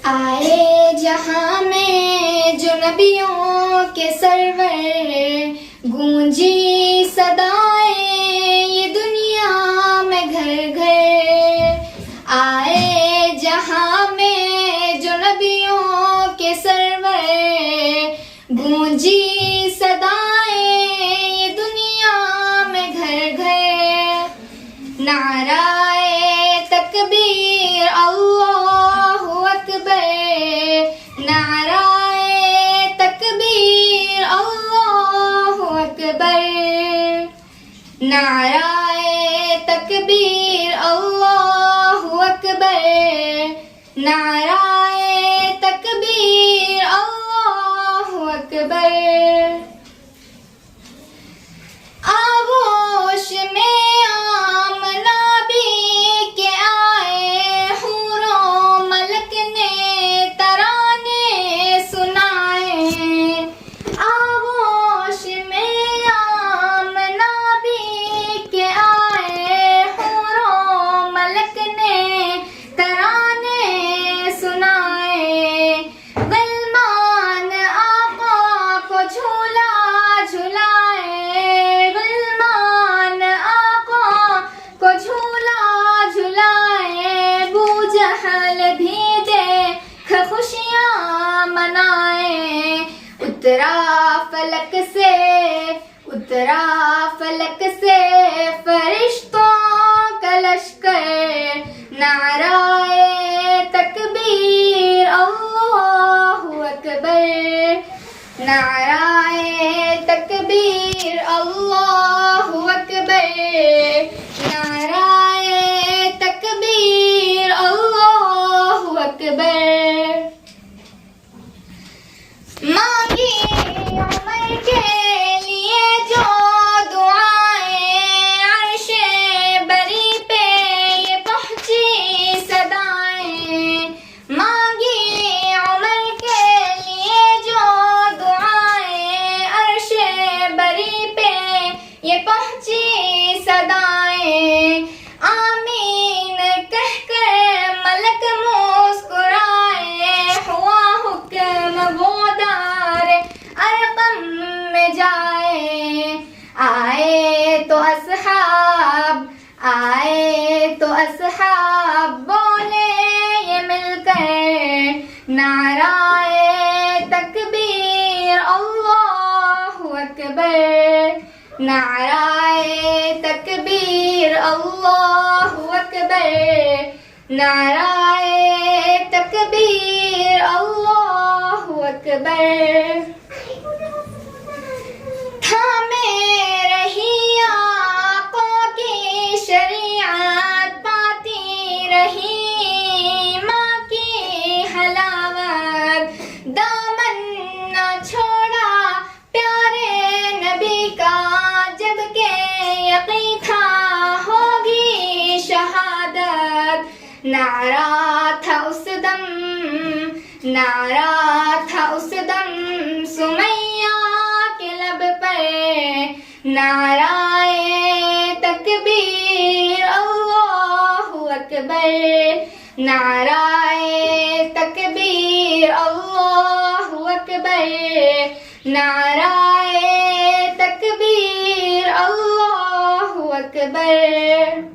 आए जहां में जो नबियों के सरवर, गूंजी सदाएं ये दुनिया में घर घर। आए जहां में जो नबियों के सरवर, गूंजी सदाएं ये दुनिया में घर घर। नाराए तकबीर अल्लाहु अकबर, नाराए तकबीर अल्लाहु अकबर, नाराए तकबीर अल्लाहु अकबर, नाराए तकबीर अल्लाहु अकबर। आगोश में आमना भी के आए, हूरों मलक ने तराने सुनाए। आगोश में आमना भी के आए, हूरों मलक ने तराने सुनाए। गुलमान आका को झूला झुलाए, गुलमान आका को झूला झुलाए। बूजहल भी देख खुशियां मनाए। उतरा फलक से, उतरा फलक से फरिश्तों का लश्कर। नाराए तकबीर अल्लाहु अकबर, नाराए तकबीर अल्लाहु अकबर, नाराए तकबीर अल्लाहु अकबर। मांगी उम्र के लिए जो दुआएं, अर्शे बरी पे ये पहुंची सदाएं। मांगी उम्र के लिए जो दुआएं, अर्शे बरी पे ये पहुंची सदाएं। आमीन कहकर मलक मुस्कुराए, हुआ हुक्म वो दार अरकम में जाए। आए तो असहाब, आए तो असहाब बोले ये मिलकर। नाराए तकबीर अल्लाहु अकबर, नाराए तकबीर अल्लाहु अकबर, नाराए तकबीर अल्लाहु अकबर। थामे रही आकों की शरीयत, पाती रही माँ की हलावत। दामन न छोड़ा प्यारे नबी का, जबकि यकीन था होगी शहादत। नारा था उस दम, नारा था उस दम सुमैया के लब पर। नाराए तकबीर अल्लाहु अकबर, नाराए तकबीर अल्लाहु अकबर, नाराए तकबीर अल्लाहु अकबर।